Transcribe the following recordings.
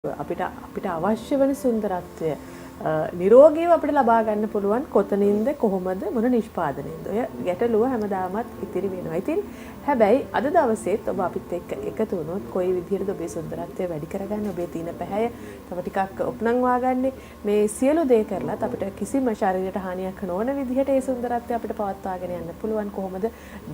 අපිට අවශ්‍ය වෙන සුන්දරත්වය නිරෝගීව අපිට ලබා ගන්න පුළුවන් කොතනින්ද කොහොමද මොන නිෂ්පාදනයෙන්ද ඔය ගැටලුව හැමදාමත් ඉතිරි වෙනවා. ඉතින් හැබැයි අද දවසේත් ඔබ අපිත් එක්ක එකතු වුණොත් කොයි විදිහටද ඔබේ සුන්දරත්වය වැඩි කරගන්න ඔබේ තියෙන පැහැය තව ටිකක් ඔප්නංවා ගන්න මේ සියලු දේ කරලත් අපිට කිසිම ශරීරයට හානියක් නොවන විදිහට ඒ සුන්දරත්වය අපිට පවත්වාගෙන යන්න පුළුවන් කොහොමද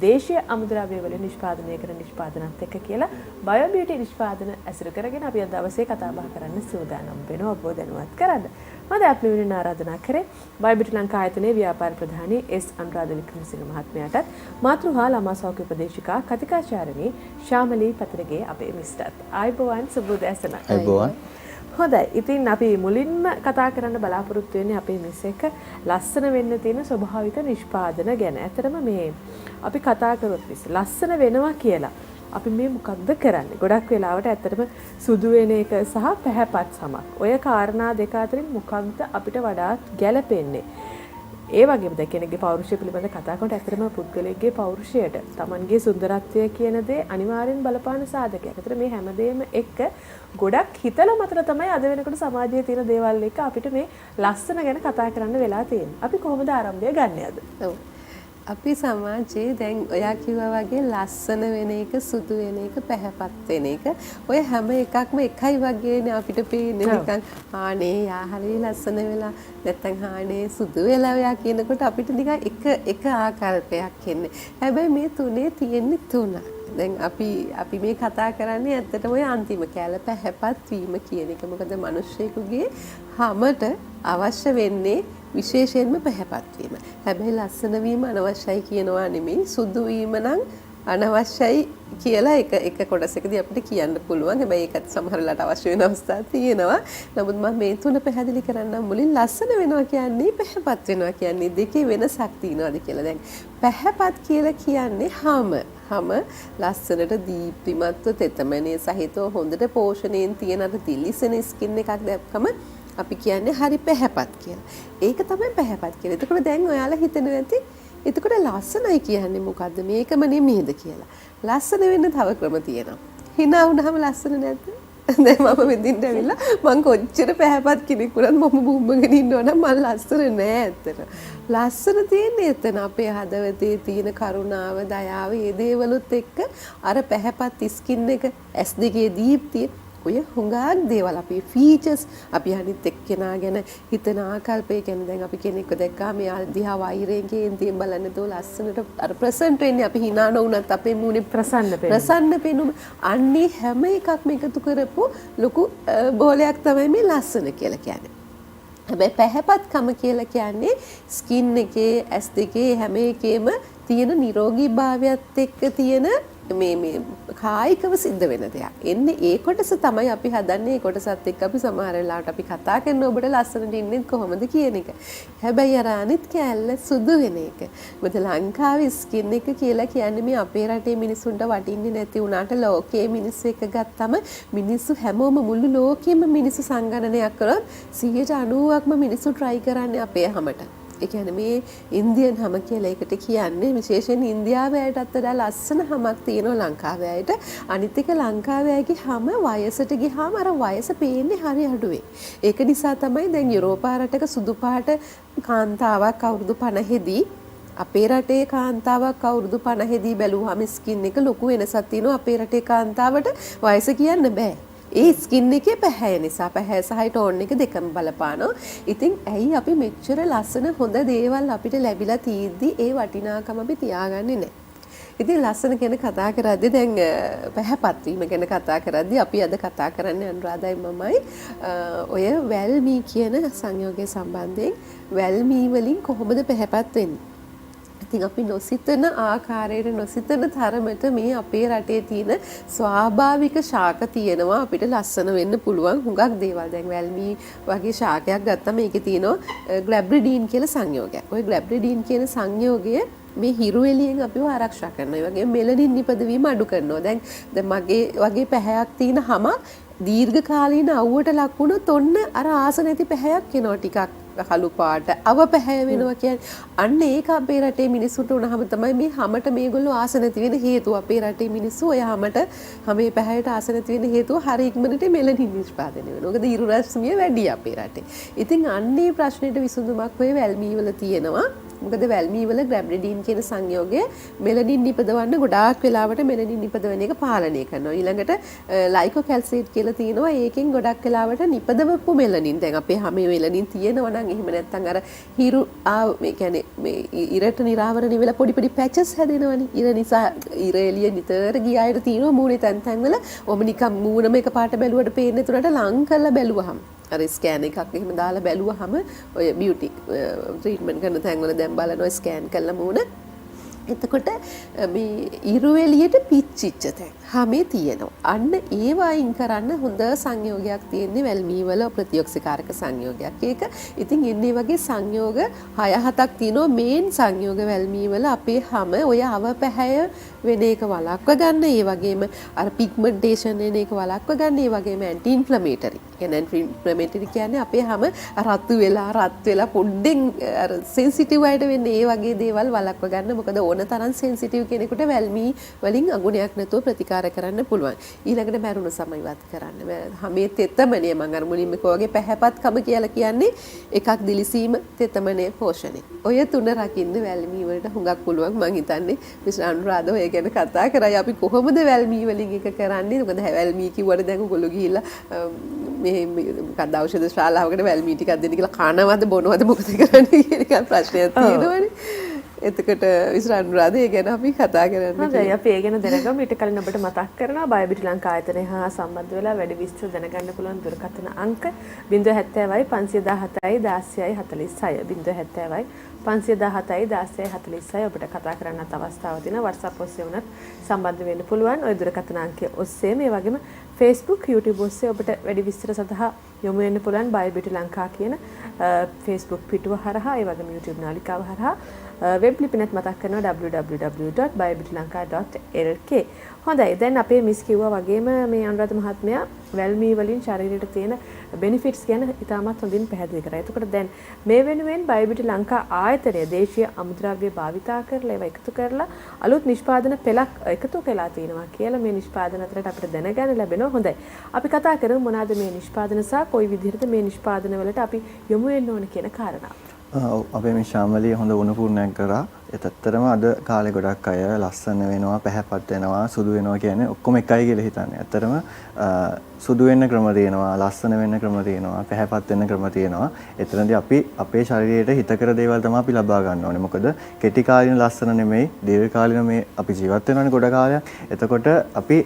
දේශීය අමුද්‍රව්‍ය වලින් නිෂ්පාදනය කරන නිෂ්පාදනත් එක්ක කියලා බයෝ බියුටි නිෂ්පාදන ඇසුරු කරගෙන අපි අද දවසේ කතා බහ කරන්න සූදානම් වෙනවා ඔබ දැනුවත් කරන්න. මම අපි වෙන ආරාධනා කරේ බයෝබියුටි ලංකා ආයතනයේ ව්‍යාපාර ප්‍රධානී එස් අනුරාධ වික්‍රමසිංහ මහත්මයාටත් මාතෘහා ළමා සෞඛ්‍ය උපදේශිකා කතිකාචාර්යනී ශාමලී පතරගේ අපේ මිස්ටර් ආයිබෝවන් සුබෝදෑසන. ආයිබෝවන්. හොඳයි. ඉතින් අපි මුලින්ම කතා කරන්න බලාපොරොත්තු වෙන්නේ අපේ මිස් එක ලස්සන වෙන්න තියෙන ස්වභාවික නිෂ්පාදන ගැන. ඇත්තටම මේ අපි කතා කරොත් මිස් ලස්සන වෙනවා කියලා අපි මේ මොකක්ද කරන්නේ? ගොඩක් වෙලාවට ඇත්තටම සුදු වෙන එක සහ පැහැපත් සමක්. ඔය කාරණා දෙක අතරින් මොකක්ද අපිට වඩාත් ගැළපෙන්නේ? ඒ වගේම දැන් කෙනෙක්ගේ පෞරුෂය පිළිබඳ කතා කරනකොට ඇත්තටම පුද්ගලයෙක්ගේ පෞරුෂයට Tamanගේ සුන්දරත්වය කියන දේ අනිවාර්යෙන් බලපාන සාධකයක්. ඇත්තට මේ හැමදේම එක්ක ගොඩක් හිතලා මතලා තමයි අද වෙනකොට සමාජයේ තියෙන දේවල් එක අපිට මේ ලස්සන ගැන කතා කරන්න වෙලා තියෙන්නේ. අපි කොහොමද ආරම්භය ගන්නෙ අද? ඔව්. අපි සමාජයේ දැන් ඔයා කිව්වා වගේ ලස්සන වෙන එක, සුදු වෙන එක, පැහැපත් වෙන එක ඔය හැම එකක්ම එකයි වගේනේ අපිට පේන්නේ නිකන් ආනේ යා හරිය ලස්සන වෙලා නැත්තම් ආනේ සුදු වෙලා ඔයා කියනකොට අපිට නිකන් එක ආකල්පයක් එන්නේ. හැබැයි මේ තුනේ තියෙන්නේ තුනක්. දැන් අපි මේ කතා කරන්නේ ඇත්තටම ඔය අන්තිම කැල පැහැපත් වීම කියන එක. මොකද මිනිස්සෙකුගේ හැමත අවශ්‍ය වෙන්නේ විශේෂයෙන්ම පැහැපත් වීම. හැබැයි ලස්සන වීම අනවශ්‍යයි කියනවා නෙමෙයි, සුදු වීම නම් අනවශ්‍යයි කියලා එක කොටසකදී අපිට කියන්න පුළුවන්. හැබැයි ඒකත් සමහර වෙලාවට අවශ්‍ය වෙන අවස්ථා තියෙනවා. නමුත් මම මේ තුන පැහැදිලි කරන්නම්. මුලින් ලස්සන වෙනවා කියන්නේ පැහැපත් වෙනවා කියන්නේ දෙකේ වෙනසක් තියෙනවාද කියලා. දැන් පැහැපත් කියලා කියන්නේ හැම ලස්සනට දීප්තිමත්ව තෙතමනේ සහිතව හොඳට පෝෂණයෙන් තියෙන අර දිලිසෙන ස්කින් එකක් දැක්කම අපි කියන්නේ හරි පැහැපත් කියලා. ඒක තමයි පැහැපත් කියලා. එතකොට දැන් ඔයාලා හිතනවා ඇති එතකොට ලස්සනයි කියන්නේ මොකද්ද? මේකම නෙමෙයිද කියලා. ලස්සන වෙන්න තව ක්‍රම තියෙනවා. hina වුණාම ලස්සන නැද්ද? දැන් මම මෙදින්ට ඇවිල්ලා මං කොච්චර පැහැපත් කෙනෙක් වුණත් මම බුම්බගෙන ඉන්නවා නම් මම ලස්සන නෑ ඇත්තට. ලස්සන තියෙන්නේ එතන අපේ හදවතේ තියෙන කරුණාව, දයාව, මේ දේවලුත් එක්ක අර පැහැපත් ස්කින් එක, ඇස් දෙකේ දීප්තිය ඔය හුඟක් දේවල් අපේ ෆීචර්ස් අපි අනිත් එක්කෙනා ගැන හිතන ආකල්පය කියන්නේ දැන් අපි කෙනෙක්ව දැක්කාම එයා දිහා වෛරයෙන් කේන්තියෙන් බලන්නේ තෝ ලස්සනට අර ප්‍රසන්ට් වෙන්නේ අපි hina නොවුනත් අපේ මූණේ ප්‍රසන්න පෙනුම අන්නේ හැම එකක්ම එකතු කරපු ලොකු බෝලයක් තමයි මේ ලස්සන කියලා කියන්නේ. හැබැයි පැහැපත්කම කියලා කියන්නේ ස්කින් එකේ ඇස් දෙකේ හැම එකේම තියෙන නිරෝගී භාවයත් එක්ක තියෙන මේ කායිකව සිද්ධ වෙන දෙයක්. එන්නේ ඒ කොටස තමයි අපි හදන්නේ. ඒ කොටසත් එක්ක අපි සමහර වෙලාවට අපි කතා කරන ඔබට ලස්සනට ඉන්නේ කොහොමද කියන එක. හැබැයි අර අනිත් කැලල සුදු වෙන එක. මොකද ලංකාවේ ස්කින් එක කියලා කියන්නේ මේ අපේ රටේ මිනිසුන්ට වටින්නේ නැති වුණාට ලෝකයේ මිනිස්සු එක ගත්තම මිනිස්සු හැමෝම මුළු ලෝකෙම මිනිස්සු සංගණනයක් කරොත් 90%ක්ම මිනිස්සු try කරන්නේ අපේ හැමට. ඒ කියන්නේ මේ ඉන්දියන් හැම කියලා එකට කියන්නේ විශේෂයෙන් ඉන්දියාවේ අයටත් වඩා ලස්සන හැමක් තියෙනවා ලංකාවේ අයට. අනිත් එක ලංකාවේ අයගේ හැම වයසට ගියාම අර වයස පේන්නේ හරි අඩුවේ. ඒක නිසා තමයි දැන් යුරෝපා රටක සුදු පාට කාන්තාවක් අවුරුදු 50දී අපේ රටේ කාන්තාවක් අවුරුදු 50දී බැලුවාම ස්කින් එක ලොකු වෙනසක් තියෙනවා. අපේ රටේ කාන්තාවට වයස කියන්න බෑ. ඒ ස්කින් එකේ පැහැය නිසා පැහැ සහ ටෝන් එක දෙකම බලපානවා. ඉතින් ඇයි අපි මෙච්චර ලස්සන හොඳ දේවල් අපිට ලැබිලා තියෙද්දි ඒ වටිනාකම අපි තියාගන්නේ නැහැ. ඉතින් ලස්සන ගැන කතා කරද්දී දැන් පැහැපත් වීම ගැන කතා කරද්දී අපි අද කතා කරන්නේ අනුරාධයි මමයි ඔය වැල්මී කියන සංයෝගය සම්බන්ධයෙන් වැල්මී වලින් කොහොමද පැහැපත් වෙන්නේ? ඉතින් අපි නොසිතන ආකාරයට නොසිතන තරමට මේ අපේ රටේ තියෙන ස්වාභාවික ශාක තියෙනවා අපිට ලස්සන වෙන්න පුළුවන් හුඟක් දේවල්. දැන් වැල්මී වගේ ශාකයක් ගත්තම ඒකේ තියෙනවා ග්ලැබ්‍රිඩීන් කියලා සංයෝගයක්. ওই ග්ලැබ්‍රිඩීන් කියන සංයෝගය මේ හිරු එළියෙන් අපිව ආරක්ෂා කරනවා. ඒ වගේම මෙලනින් නිපදවීම අඩු කරනවා. දැන් මගේ වගේ පැහැයක් තියෙන හැම දීර්ඝ කාලීන අවුවට ලක් වුණොත් ඔන්න අර ආස නැති පැහැයක් එනවා ටිකක් කළු පාට අව පැහැ වෙනවා කියන්නේ අන්න ඒක අපේ රටේ මිනිස්සුන්ට උනහම තමයි මේ හැමට මේගොල්ලෝ ආස නැති වෙන හේතුව අපේ රටේ මිනිස්සු ඔය හැමේ පැහැයට ආස නැති වෙන හේතුව හරි ඉක්මනට මෙලනින් නිෂ්පාදනය වෙනවා. මොකද ඉරු රශ්මිය වැඩි අපේ රටේ. ඉතින් අන්නේ ප්‍රශ්නෙට විසඳුමක් ඔය වැල්මී වල තියෙනවා. මොකද වැල්මී වල ග්‍රැබ්රිඩීන් කියන සංයෝගය මෙලනින් නිපදවන්න ගොඩාක් වෙලාවට මෙලනින් නිපදවන එක පාලනය කරනවා. ඊළඟට ලයිකෝකැල්සේට් කියලා තියෙනවා. ඒකෙන් ගොඩක් වෙලාවට නිපදවපු මෙලනින් දැන් අපේ හැමේ මෙලනින් තියෙනවා නම් එහෙම නැත්නම් අර හිරු මේ කියන්නේ මේ ඉරට නිරාවරණය වෙලා පොඩි පොඩි පැචස් හැදෙනවනේ. ඉර නිසා ඉර එළිය නිතර ගියායට තියෙනවා මූණේ තැන් තැන් වල ඔබ නිකන් මූණම එකපාරට බැලුවට පේන්නේ තුනට ලං කරලා බැලුවහම අර ස්කෑන් එකක් එහෙම දාලා බැලුවහම ඔය බියුටි ට්‍රීට්මන්ට් කරන තැන්වල දැන් බලනවා ස්කෑන් කළා මූණ. එතකොට මේ ඉරු එළියට පිච්චිච්ච තැන් හැමේ තියෙනවා. අන්න ඒව අයින් කරන්න හොඳ සංයෝගයක් තියෙන්නේ වැල්මී වල ප්‍රතිඔක්සිකාරක සංයෝගයක්. ඒක ඉතින් ඉන්නේ වගේ සංයෝග 6-7ක් තියෙනවා මේන් සංයෝග වැල්මී වල අපේ හැම ඔය අව පැහැය වෙන එක වළක්ව ගන්න. ඒ වගේම අර පිග්මන්ටේෂන් එන එක වළක්ව ගන්න. ඒ වගේම ඇන්ටි ඉන්ෆ්ලමේටරි. කියන්නේ ඇන්ටි ඉන්ෆ්ලමේටරි කියන්නේ අපේ හැම රත් වෙලා පොඩ්ඩෙන් අර සෙන්සිටිව් අයට වෙන්නේ ඒ වගේ දේවල් වළක්ව ගන්න. මොකද ඕන තරම් සෙන්සිටිව් කෙනෙකුට වැල්මී වලින් අගුණයක් නැතුව ප්‍රතිකාර කරන්න පුළුවන්. ඊළඟට මැරුණ සමයිවත් කරන්න. හැමේ තෙතමනේ මම අර මුලින්ම කෝගේ පැහැපත්කම කියලා කියන්නේ එකක් දිලිසීම තෙතමනේ පෝෂණය. ඔය තුන රකින්න වැල්මී වලට හුඟක් පුළුවන් මං හිතන්නේ. මිස්ටර් අනුරාධ ඔය ගැන කතා කරයි අපි කොහොමද වැල්මී වලින් එක කරන්නේ. මොකද වැල්මී කිව්වට දැන් ඔයගොල්ලෝ ගිහිල්ලා මේ මොකක්ද ඖෂධ ශාලාවකට වැල්මී ටිකක් දෙන්න කියලා කනවද බොනවද මොකද කරන්නේ කියන එක ප්‍රශ්නයක් තියෙනවනේ. එතකොට විශ්ර අනුරාධ ඒ ගැන අපි කතා කරන්න. හොඳයි අපි ඒ ගැන දැනගමු. ඊට කලින් ඔබට මතක් කරනවා බයබිටි ලංකා ආයතනය හා සම්බන්ධ වෙලා වැඩි විස්තර දැනගන්න පුළුවන් දුරකථන අංක 070යි 517යි 1646 070යි 517යි 1646 ඔබට කතා කරන්නත් අවස්ථාවක් තියෙනවා. WhatsApp ඔස්සේ වුණත් සම්බන්ධ වෙන්න පුළුවන්. ওই දුරකථන අංකය ඔස්සේ මේ වගේම Facebook YouTube ඔස්සේ ඔබට වැඩි විස්තර සඳහා යොමු වෙන්න පුළුවන් බයබිටි ලංකා කියන Facebook පිටුව හරහා ඒ වගේම YouTube නාලිකාව හරහා වෙබ් ලිපිනත් මතක් කරනවා www.bybitlanka.lk. හොඳයි දැන් අපේ මිස් කිව්වා වගේම මේ අනුරාධ මහත්මයා වැල්මී වලින් ශරීරයට තියෙන බෙනිෆිට්ස් ගැන ඉතාමත් හොඳින් පැහැදිලි කරා. එතකොට දැන් මේ වෙනුවෙන් බයබිටි ලංකා ආයතනය දේශීය අමුද්‍රව්‍ය භාවිතා කරලා ඒවා එකතු කරලා අලුත් නිෂ්පාදන පෙළක් එකතු කළා තියෙනවා කියලා මේ නිෂ්පාදන අතරට අපිට දැනගන්න ලැබෙනවා. හොඳයි. අපි කතා කරමු මොනවාද මේ නිෂ්පාදන සහ කොයි විදිහටද මේ නිෂ්පාදන වලට අපි යොමු වෙන්න ඕන කියන කාරණා. අපේ මේ ශාමලිය හොඳ උණුපුරුණයක් කරා. ඒත් ඇත්තටම අද කාලේ ගොඩක් අය ලස්සන වෙනවා, පැහැපත් වෙනවා, සුදු වෙනවා කියන්නේ ඔක්කොම එකයි කියලා හිතන්නේ. ඇත්තටම සුදු වෙන්න ක්‍රම තියෙනවා, ලස්සන වෙන්න ක්‍රම තියෙනවා, පැහැපත් වෙන්න ක්‍රම තියෙනවා. එතනදී අපි අපේ ශරීරයට හිතකර දේවල් තමයි අපි ලබා ගන්න ඕනේ. මොකද කෙටි කාලින ලස්සන නෙමෙයි, දීර්ඝ කාලින මේ අපි ජීවත් වෙනවානේ ගොඩ කාලයක්. එතකොට අපි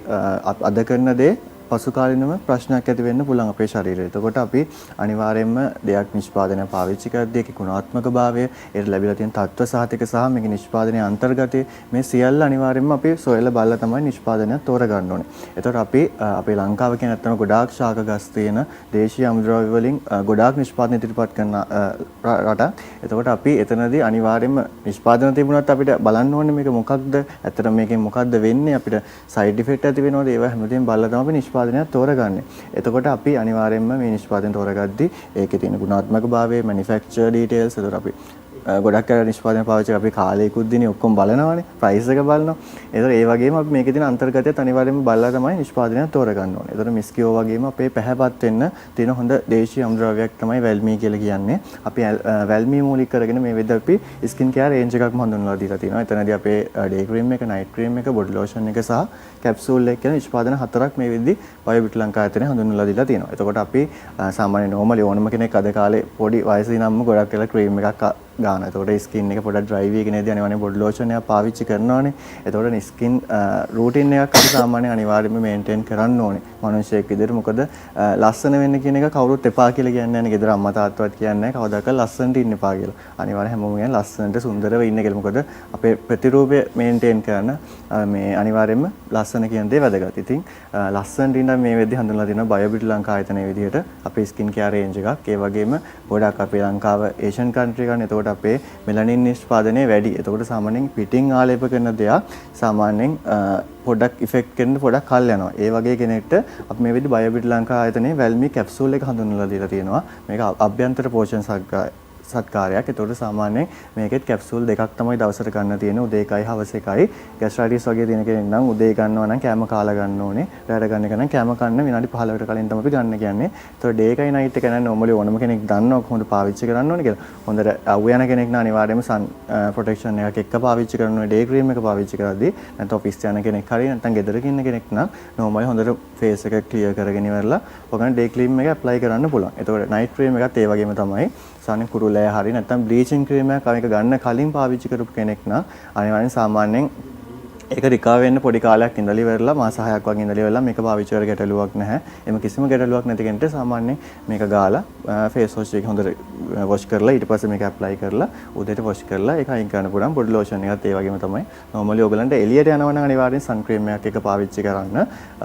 අද කරන දේ පසු කාලිනම ප්‍රශ්නයක් ඇති වෙන්න පුළුවන් අපේ ශරීරයට. එතකොට අපි අනිවාර්යයෙන්ම දෙයක් නිෂ්පාදනය පාවිච්චි කරද්දී ඒකේ ගුණාත්මක භාවය, ඒකට ලැබිලා තියෙන තත්ත්ව සහතික සහ මේකේ නිෂ්පාදනයේ අන්තර්ගතය මේ සියල්ල අනිවාර්යයෙන්ම අපි සොයලා බලලා තමයි නිෂ්පාදනය තෝරගන්න ඕනේ. එතකොට අපි අපේ ලංකාව කියන ඇත්තම ගොඩාක් ශාකගස් තියෙන දේශීය අමුද්‍රව්‍ය වලින් ගොඩාක් නිෂ්පාදන ඉදිරිපත් කරන රටක්. එතකොට අපි එතනදී අනිවාර්යයෙන්ම නිෂ්පාදන තිබුණත් අපිට බලන්න ඕනේ මේක මොකක්ද, ඇත්තට මේකෙන් මොකක්ද වෙන්නේ, අපිට සයිඩ් ඉෆෙක්ට් ඇති වෙනවද, ඒවා හැමදේම බලලා තමයි අපි නිෂ්පාදනයක් තෝරගන්නේ. එතකොට අපි අනිවාර්යයෙන්ම මේ නිෂ්පාදනය තෝරගද්දී ඒකේ තියෙන ගුණාත්මක භාවය, මැනුෆැක්චර් ඩීටේල්ස්, එතකොට අපි ගොඩක් අය නිෂ්පාදනය පාවිච්චි අපි කාලයකුත් දිනේ ඔක්කොම බලනවානේ, ප්‍රයිස් එක බලනවා. ඒතර ඒ වගේම අපි මේකේ තියෙන අන්තර්ගතයත් අනිවාර්යයෙන්ම බලලා තමයි නිෂ්පාදනය තෝරගන්න ඕනේ. ඒතර මිස්කියෝ වගේම අපේ පැහැපත් වෙන්න තියෙන හොඳ දේශීය අමුද්‍රව්‍යයක් තමයි වැල්මී කියලා කියන්නේ. අපි වැල්මී මූලික කරගෙන මේ වෙද්දී අපි ස්කින් කෙයාර් රේන්ජ් එකක්ම හඳුන්වලා දීලා තියෙනවා. එතනදී අපේ ඩේ ක්‍රීම් එක, නයිට් ක්‍රීම් එක, බොඩි ලෝෂන් එක සහ කැප්සූල් එක කියන නිෂ්පාදන 4ක් මේ වෙද්දී බයබිටි ලංකා ආයතනය හඳුන්වලා දීලා තියෙනවා. එතකොට අපි සාමාන්‍ය නෝමලි ඕනම කෙනෙක් අද කාලේ පොඩි වයසේ ඉඳන්ම ගොඩක් වෙලා ක්‍රීම් එකක් ගන්න. එතකොට ස්කින් එක පොඩක් ඩ්‍රයි වීගෙන ඉදී අනිවාර්යයෙන් බොඩි ලෝෂන් එකක් පාවිච්චි කරනවානේ. එතකොට ස්කින් රූටින් එකක් අපි සාමාන්‍යයෙන් අනිවාර්යයෙන්ම මේන්ටේන් කරන්න ඕනේ. මිනිස්සෙක් විදිහට මොකද ලස්සන වෙන්න කියන එක කවුරුත් එපා කියලා කියන්නේ නැහැ නේ. ගෙදර අම්මා තාත්තවත් කියන්නේ නැහැ කවදාක ලස්සනට ඉන්න එපා කියලා. අනිවාර්යයෙන් හැමෝම කියන්නේ ලස්සනට සුන්දරව ඉන්න කියලා. මොකද අපේ ප්‍රතිරූපය මේන්ටේන් කරන මේ අනිවාර්යයෙන්ම ලස්සන කියන දේ වැදගත්. ඉතින් ලස්සනට ඉන්න මේ වෙද්දී හඳුන්වලා තියෙනවා බයබිටි ලංකා ආයතනයේ විදිහට අපේ ස්කින් කෙයාර් රේන්ජ් එකක්. ඒ වගේම ගොඩක් අපේ ලංකාව ඒෂියන් කන්ට්‍රි එකනේ. එතකොට අපේ මෙලනින් නිෂ්පාදනය වැඩි. එතකොට සාමාන්‍යයෙන් පිටින් ආලේප කරන දෙයක් සාමාන්‍යයෙන් පොඩක් ඉෆෙක්ට් කරන්න පොඩක් කල් යනවා. ඒ වගේ කෙනෙක්ට අපි මේ විදිහ බයෝබිට් ලංකා ආයතනයේ වැල්මි කැප්සූල් එක හඳුන්වලා දීලා තියෙනවා. මේක අභ්‍යන්තර පෝෂණ සත්කාරයක්. ඒතකොට සාමාන්‍යයෙන් මේකෙත් කැප්සූල් දෙකක් තමයි දවසට ගන්න තියෙන්නේ. උදේ එකයි හවස එකයි. ગેස්ට්‍රයිටිස් වගේ තියෙන කෙනෙක් නම් උදේ ගන්නවා නම් කෑම කාලා ගන්න ඕනේ. රැට ගන්න එක නම් කෑම කන්න විනාඩි 15කට කලින් තමයි අපි ගන්න කියන්නේ. ඒතකොට ඩේ එකයි නයිට් එක නම් normally ඕනම කෙනෙක් දන්නවා කොහොමද පාවිච්චි කරන්න ඕනේ කියලා. හොඳට අවු යන කෙනෙක් නම් අනිවාර්යයෙන්ම sun protection එකක් එක්ක පාවිච්චි කරන්න ඕනේ. ඩේ ක්‍රීම් එක පාවිච්චි කරද්දී නැත්නම් ඔෆිස් යන කෙනෙක් හරි නැත්නම් ගෙදරක ඉන්න කෙනෙක් නම් normally හොඳට face එක clear කරගෙන ඉවරලා ඔයගොල්ලෝ ඩේ ක්‍රීම් එක apply කරන්න පුළුවන්. ඒතකොට night ක්‍රීම් එකත් ඒ වගේම තමයි. සාමාන්‍ය කුරුලෑ හරි නැත්නම් බ්ලීචින් ක්‍රීම් එකක් අනික ගන්න කලින් පාවිච්චි කරපු කෙනෙක් නම් අනිවාර්යෙන් සාමාන්‍යයෙන් ඒක රිකවර් වෙන්න පොඩි කාලයක් ඉඳලා ඉවරලා මාස 6ක් වගේ ඉඳලා ඉවරලා මේක පාවිච්චි කර ගැටලුවක් නැහැ. එම කිසිම ගැටලුවක් නැති කෙනෙක්ට සාමාන්‍යයෙන් මේක ගාලා ෆේස් වොෂ් එක හොඳට වොෂ් කරලා ඊට පස්සේ මේක ඇප්ලයි කරලා උදේට වොෂ් කරලා ඒක අයින් කරන්න පුළුවන්. බොඩි ලෝෂන් එකත් ඒ වගේම තමයි. normally ඔයගලන්ට එළියට යනවා නම් අනිවාර්යෙන් සන් ක්‍රීම් එකක් එක පාවිච්චි කරන්න.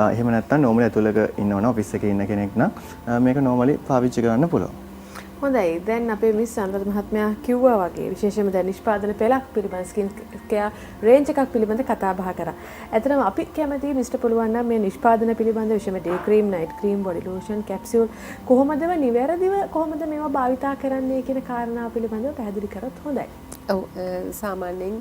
එහෙම නැත්නම් normally ඇතුළක ඉන්නවනම් ඔෆිස් එකේ ඉන්න කෙනෙක් නම් මේක normally පාවිච්චි කරන්න පුළුවන්. හොඳයි. දැන් අපේ මිස් අනුරාධ මහත්මයා කිව්වා වගේ විශේෂයෙන්ම දැන් නිෂ්පාදන පෙළක් පිළිබඳ ස්කින් කෙයාර් රේන්ජ් එකක් පිළිබඳ කතා බහ කරා. ඇත්තටම අපි කැමති මිස්ටර් පුළුවන් නම් මේ නිෂ්පාදන පිළිබඳ විශේෂයෙන්ම day cream, night cream, body lotion, capsule කොහොමදව නිවැරදිව කොහොමද මේවා භාවිතා කරන්නේ කියන කාරණා පිළිබඳව පැහැදිලි කරොත් හොඳයි. ඔව් සාමාන්‍යයෙන්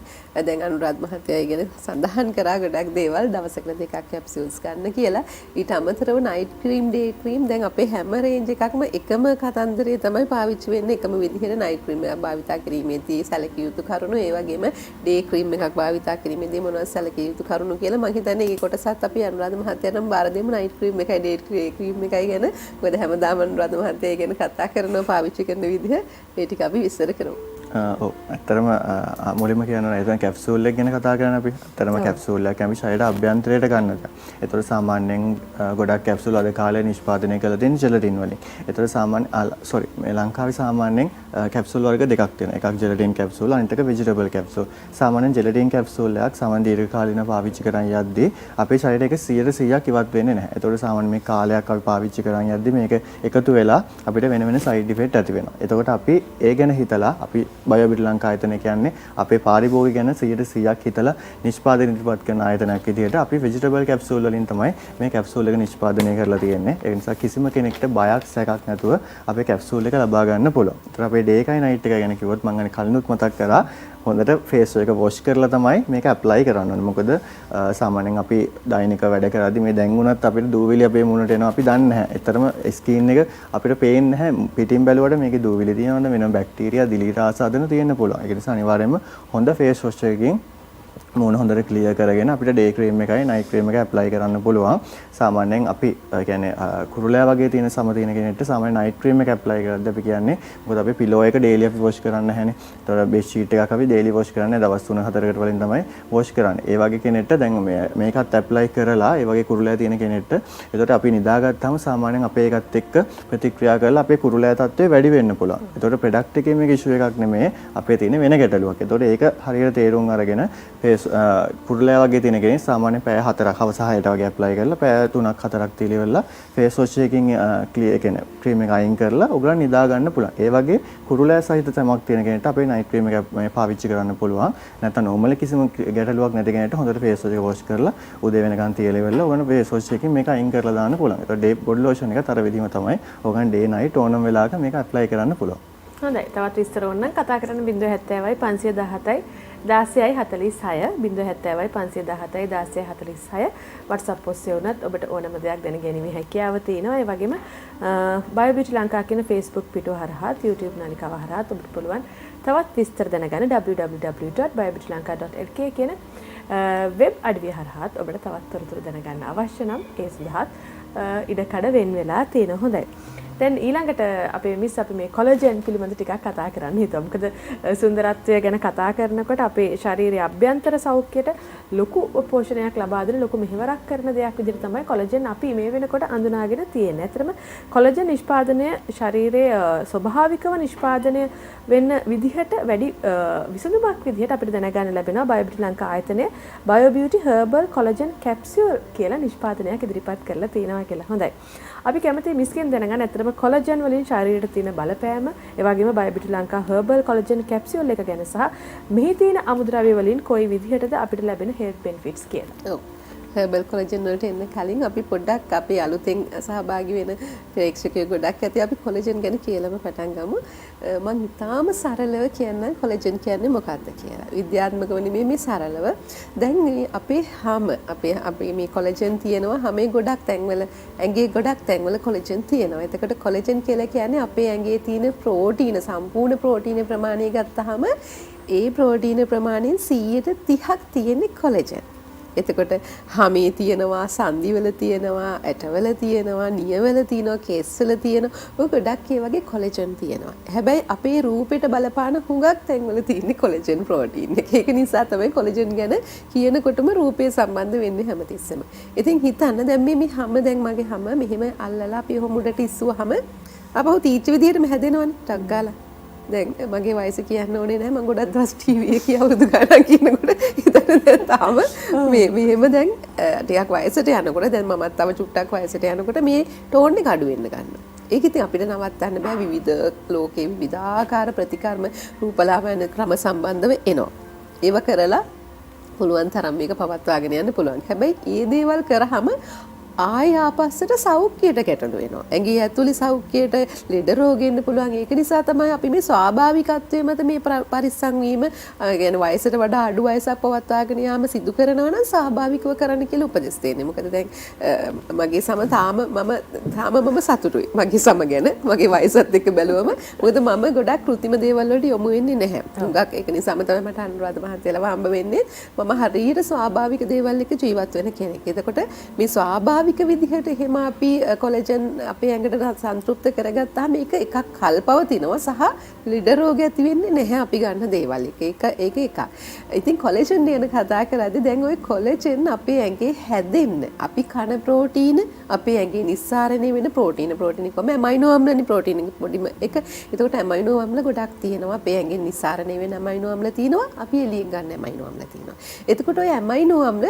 දැන් අනුරාධ මහත්තයා ඉගෙන සඳහන් කරා ගොඩක් දේවල් දවසකට දෙකක් කැප්සියුල්ස් ගන්න කියලා. ඊට අමතරව නයිට් ක්‍රීම්, ඩේ ක්‍රීම් දැන් අපේ හැම රේන්ජ් එකක්ම එකම කතන්දරේ තමයි පාවිච්චි වෙන්නේ. එකම විදිහට නයිට් ක්‍රීම් එකක් භාවිතා කිරීමේදී සැලකිය යුතු කරුණු, ඒ වගේම ඩේ ක්‍රීම් එකක් භාවිතා කිරීමේදී මොනවද සැලකිය යුතු කරුණු කියලා මම හිතන්නේ මේ කොටසත් අපි අනුරාධ මහත්තයාටම බාර දෙමු. නයිට් ක්‍රීම් එකයි ඩේ ක්‍රීම් එකයි ගැන. මොකද හැමදාම අනුරාධ මහත්තයා ගැන කතා කරනවා පාවිච්චි කරන විදිහ ඒ ටික අපි විස්තර කරමු. ඔව් ඇත්තටම මුලින්ම කියනවා නේද කැප්සූල් එක ගැන කතා කරන්නේ අපි. ඇත්තටම කැප්සූල් එක අපි ශරීර අභ්‍යන්තරයට ගන්න එක. ඒතර සාමාන්‍යයෙන් ගොඩක් කැප්සූල් අද කාලේ නිෂ්පාදනය කරලා තියෙන ජෙලටින් වලින්. ඒතර සාමාන්‍ය මේ ලංකාවේ සාමාන්‍යයෙන් කැප්සූල් වර්ග දෙකක් තියෙනවා. එකක් ජෙලටින් කැප්සූල් අනිත් එක වෙජිටබල් කැප්සූල්. සාමාන්‍යයෙන් ජෙලටින් කැප්සූල් එකක් සාමාන්‍ය දීර්ඝ කාලිනව පාවිච්චි කරන් යද්දී අපේ ශරීරයක 100% ඉවත් වෙන්නේ නැහැ. ඒතර සාමාන්‍ය මේ කාලයක් අපි පාවිච්චි කරන් යද්දී මේක එකතු වෙලා අපිට වෙන වෙන සයිඩ් ඉෆෙක්ට් ඇති වෙනවා. එතකොට අපි ඒ ගැන හිතලා අපි බයෝබිට් ලංකා ආයතනය කියන්නේ අපේ පාරිභෝගික ගැන 100%ක් හිතලා නිෂ්පාදනය ඉදිරිපත් කරන ආයතනයක් විදිහට අපි වෙජිටබල් කැප්සූල් වලින් තමයි මේ කැප්සූල් එක නිෂ්පාදනය කරලා තියෙන්නේ. ඒ නිසා කිසිම කෙනෙක්ට බයක් සැකක් නැතුව අපේ කැප්සූල් එක ලබා ගන්න පුළුවන්. ඒතර අපේ ඩේ එකයි නයිට් එකයි ගැන කිව්වොත් මම කලිනුත් මතක් කරා හොඳට ෆේස් එක වොෂ් කරලා තමයි මේක ඇප්ලයි කරන්න ඕනේ. මොකද සාමාන්‍යයෙන් අපි දෛනික වැඩ කරද්දී මේ දැන් වුණත් අපිට දූවිලි අපේ මුණට එනවා අපි දන්නේ නැහැ. ඒතරම ස්කින් එක අපිට පේන්නේ නැහැ. පිටින් බැලුවට මේකේ දූවිලි තියෙනවද වෙන බැක්ටීරියා දිලීර ආසාදන තියෙන්න පුළුවන්. ඒක නිසා අනිවාර්යයෙන්ම හොඳ ෆේස් වොෂ් එකකින් මූණ හොඳට ක්ලියර් කරගෙන අපිට ඩේ ක්‍රීම් එකයි නයිට් ක්‍රීම් එකයි ඇප්ලයි කරන්න පුළුවන්. සාමාන්‍යයෙන් අපි කියන්නේ කුරුලෑ වගේ තියෙන සම තියෙන කෙනෙක්ට සාමාන්‍ය නයිට් ක්‍රීම් එක ඇප්ලයි කරද්දී අපි කියන්නේ මොකද අපි පිලෝ එක ඩේලි අපි වොෂ් කරන්න නැහැනේ. ඒතකොට බෙඩ් ෂීට් එකක් අපි ඩේලි වොෂ් කරන්නේ දවස් 3-4කට වලින් තමයි වොෂ් කරන්නේ. ඒ වගේ කෙනෙක්ට දැන් මේකත් ඇප්ලයි කරලා ඒ වගේ කුරුලෑ තියෙන කෙනෙක්ට ඒතකොට අපි නිදාගත්තාම සාමාන්‍යයෙන් අපේ එකත් එක්ක ප්‍රතික්‍රියා කරලා අපේ කුරුලෑ තත්ත්වය වැඩි වෙන්න පුළුවන්. ඒතකොට ප්‍රොඩක්ට් එකේ මේක ඉෂුව එකක් නෙමෙයි අපේ තියෙන වෙන ගැටලුවක්. ඒතකොට ඒක හරියට තේරුම් අරගෙන කුරුලෑ වගේ තියෙන කෙනෙක් සාමාන්‍යයෙන් පැය 4ක් හවස 6ට වගේ ඇප්ලයි කරලා පැය 3-4ක් තියලා ඉවරලා ෆේස් වොෂ් එකකින් ක්ලියර් කියන්නේ ක්‍රීම් එක අයින් කරලා ඔයගොල්ලන් නිදා ගන්න පුළුවන්. ඒ වගේ කුරුලෑ සහිත තමක් තියෙන කෙනෙක්ට අපේ නයිට් ක්‍රීම් එක පාවිච්චි කරන්න පුළුවන්. නැත්නම් normally කිසිම ගැටලුවක් නැති කෙනෙක්ට හොඳට ෆේස් වොෂ් එක වොෂ් කරලා උදේ වෙනකන් තියලා ඉවරලා ඔයගොල්ලන් ෆේස් වොෂ් එකකින් මේක අයින් කරලා දාන්න පුළුවන්. ඒතකොට ඩේ බොඩි ලෝෂන් එකත් අර විදිහම තමයි ඔයගොල්ලන් ඩේ නයිට් ඕනම වෙලාවක මේක ඇප්ලයි කරන්න පුළුවන්. හොඳයි. තවත් විස්තර ඕනනම් කතා කරන්න 070යි 517යි 1646 070යි 517යි 1646 WhatsApp ඔස්සේ වුණත් ඔබට ඕනම දෙයක් දැනගැනීමේ හැකියාව තියෙනවා. ඒ වගේම බයෝබියුටි ලංකා කියන Facebook පිටුව හරහා YouTube නාලිකාව හරහා ඔබට පුළුවන් තවත් විස්තර දැනගන්න www.biobeautylanka.lk කියන වෙබ් අඩවිය හරහා ඔබට තවත් තොරතුරු දැනගන්න අවශ්‍ය නම් ඒ සඳහා ඉඩකඩ වෙන් වෙලා තියෙනවා. හොඳයි. දැන් ඊළඟට අපේ මිස් අපි මේ කොලජන් පිළිබඳ ටිකක් කතා කරන්න හිතුවා. මොකද සුන්දරත්වය ගැන කතා කරනකොට අපේ ශාරීරික අභ්‍යන්තර සෞඛ්‍යයට ලොකු පෝෂණයක් ලබා දෙන ලොකු මෙහෙවරක් කරන දෙයක් විදිහට තමයි කොලජන් අපි මේ වෙනකොට අඳුනාගෙන තියෙන්නේ. ඇත්තටම කොලජන් නිෂ්පාදනය ශාරීරියේ ස්වභාවිකව නිෂ්පාදනය වෙන්න විදිහට වැඩි විසඳුමක් විදිහට අපිට දැනගන්න ලැබෙනවා බයෝබියුටි ලංකා ආයතනයේ බයෝබියුටි හර්බල් කොලජන් කැප්සියුල් කියලා නිෂ්පාදනයක් ඉදිරිපත් කරලා තියෙනවා කියලා. හොඳයි. අපි කැමති මිස්කින් දැනගන්න ඇත්තටම කොලජන් වලින් ශරීරයට තියෙන බලපෑම, ඒ වගේම බයබිටි ලංකා හර්බල් කොලජන් කැප්සියුල් එක ගැන සහ මෙහි තියෙන අමුද්‍රව්‍ය වලින් කොයි විදිහටද අපිට ලැබෙන හෙල්ත් බෙනිෆිට්ස් කියලා. ඔව්. හර්බල් කොලජන් වලට එන්න කලින් අපි පොඩ්ඩක් අපේ අලුතෙන් සහභාගී වෙන ප්‍රේක්ෂකයෝ ගොඩක් ඇති අපි කොලජන් ගැන කියලාම පටන් ගමු. මම හිතාම සරලව කියන්නම් කොලජන් කියන්නේ මොකක්ද කියලා. විද්‍යාත්මකව නෙමෙයි මේ සරලව. දැන් මේ අපේ හැම අපේ මේ කොලජන් තියෙනවා හැමේ ගොඩක් තැන්වල ඇඟේ ගොඩක් තැන්වල කොලජන් තියෙනවා. එතකොට කොලජන් කියලා කියන්නේ අපේ ඇඟේ තියෙන ප්‍රෝටීන සම්පූර්ණ ප්‍රෝටීන ප්‍රමාණය ගත්තාම ඒ ප්‍රෝටීන ප්‍රමාණයෙන් 30%ක් තියෙන්නේ කොලජන්. එතකොට හැමේ තියෙනවා, සන්ධිවල තියෙනවා, ඇටවල තියෙනවා, නියවල තියෙනවා, කේස්වල තියෙනවා. ඔය ගොඩක් ඒ වගේ කොලජන් තියෙනවා. හැබැයි අපේ රූපෙට බලපාන හුඟක් තැන්වල තියෙන්නේ කොලජන් ප්‍රෝටීන් එක. ඒක නිසා තමයි කොලජන් ගැන කියනකොටම රූපේ සම්බන්ධ වෙන්නේ හැමතිස්සෙම. ඉතින් හිතන්න දැන් මේ හැම දැන් මගේ හැම මෙහෙම අල්ලලා අපි ඔහොම උඩට ඉස්සුවාම අපහු තීච්ච විදියටම හැදෙනවනේ ටක් ගාලා. දැන් මගේ වයස කියන්න ඕනේ නැහැ මම ගොඩක් දවස් ටීවී එකේ අවුරුදු ගණන් කියනකොට හිතන්න දැන් තාම මේ මෙහෙම දැන් ටිකක් වයසට යනකොට දැන් මමත් තව චුට්ටක් වයසට යනකොට මේ ටෝන් එක අඩු වෙන්න ගන්නවා. ඒක ඉතින් අපිට නවත්තන්න බෑ විවිධ ලෝකේ විවිධාකාර ප්‍රතිකර්ම රූපලාවන ක්‍රම සම්බන්ධව එනවා. ඒව කරලා පුළුවන් තරම් මේක පවත්වාගෙන යන්න පුළුවන්. හැබැයි මේ දේවල් කරාම ආය ආපස්සට සෞඛ්‍යයට ගැටලු වෙනවා. ඇඟේ ඇතුලේ සෞඛ්‍යයට ලෙඩ රෝග එන්න පුළුවන්. ඒක නිසා තමයි අපි මේ ස්වාභාවිකත්වයේ මත මේ පරිස්සම් වීම يعني වයසට වඩා අඩු වයසක් පවත්වාගෙන යාම සිදු කරනවා නම් ස්වාභාවිකව කරන්න කියලා උපදෙස් දෙන්නේ. මොකද දැන් මගේ සම තාම මම සතුටුයි. මගේ සම ගැන මගේ වයසත් එක්ක බැලුවම මොකද මම ගොඩක් કૃතිම දේවල් වලට යොමු වෙන්නේ නැහැ. හුඟක් ඒක නිසාම තමයි මට අනුරාධ මහත්තයලව හම්බ වෙන්නේ. මම හරියට ස්වාභාවික දේවල් එක්ක ජීවත් වෙන කෙනෙක්. එතකොට මේ ස්වාභාවික විදිහට එහෙම අපි කොලජන් අපේ ඇඟට සන්තුෂ්ත කරගත්තාම මේක එකක් කල් පවතිනවා සහ ලෙඩ රෝග ඇති වෙන්නේ නැහැ අපි ගන්න දේවල් ඒක එකක්. ඉතින් කොලජන් ගැන කතා කරද්දී දැන් ওই කොලජන් අපේ ඇඟේ හැදෙන්න අපි කන ප්‍රෝටීන අපේ ඇඟේ නිස්සාරණය වෙන ප්‍රෝටීන කොහොම ඇමයිනෝ අම්ලනේ ප්‍රෝටීන පොඩිම එක. එතකොට ඇමයිනෝ අම්ල ගොඩක් තියෙනවා අපේ ඇඟෙන් නිස්සාරණය වෙන ඇමයිනෝ අම්ල තියෙනවා අපි එළියෙන් ගන්න ඇමයිනෝ අම්ල තියෙනවා. එතකොට ওই ඇමයිනෝ අම්ල